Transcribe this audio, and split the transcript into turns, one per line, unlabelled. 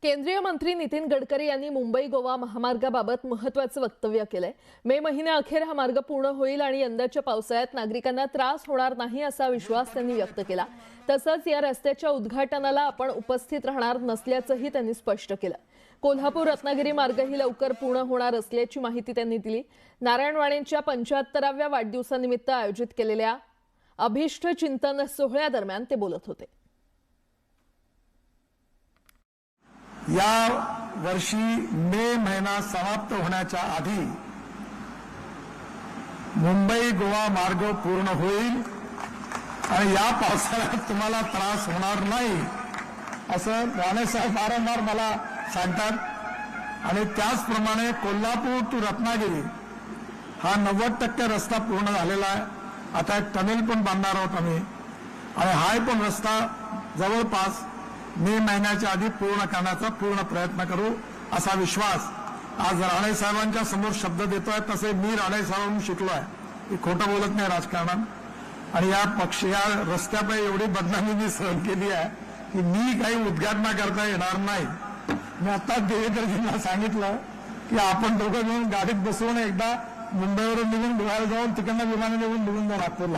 केंद्रीय मंत्री नितीन गडकरी यांनी मुंबई गोवा महामार्गाबाबत महत्त्वाचं वक्तव्य केलंय। मे महिन्याअखेर हा मार्ग पूर्ण होईल आणि यंदाच्या पावसाळ्यात नागरिकांना त्रास होणार नाही असा विश्वास त्यांनी व्यक्त केला। तसंच या रस्त्याच्या उद्घाटनाला आपण उपस्थित राहणार नसल्याचंही त्यांनी स्पष्ट केलं। कोल्हापूर रत्नागिरी मार्गही लवकर पूर्ण होणार असल्याची माहिती त्यांनी दिली। नारायण राणेंच्या 75व्या वाढदिवसानिमित्त आयोजित केलेल्या अभिष्ट चिंतन सोहळ्यादरम्यान ते बोलत होते।
या वर्षी मे महिना समाप्त होण्याच्या आधी मुंबई गोवा मार्ग पूर्ण होईल आणि या पावसाळ्यात तुम्हाला त्रास होणार नाही असं राणेसाहेब वारंवार मला सांगतात। आणि त्याचप्रमाणे कोल्हापूर टू रत्नागिरी हा 90% रस्ता पूर्ण झालेला आहे। आता एक टनेल पण बांधणार आहोत आम्ही आणि हा पण रस्ता जवळपास मे महिन्याच्या आधी पूर्ण करण्याचा पूर्ण प्रयत्न करू असा विश्वास आज राणेसाहेबांच्या समोर शब्द देतोय। तसे मी राणेसाहेबांकडून शिकलो आहे की खोटं बोलत नाही राजकारणात। आणि या रस्त्यापैकी एवढी बदनामी मी सहन केली आहे की मी काही उद्घाटना करता येणार नाही। मी आता देवेंद्रजींना सांगितलं की आपण दोघं मिळून गाडीत बसवून एकदा मुंबईवरून निघून धुळ्याला जाऊन तिकडनं विमानाने निघून जाऊ नागपूरला।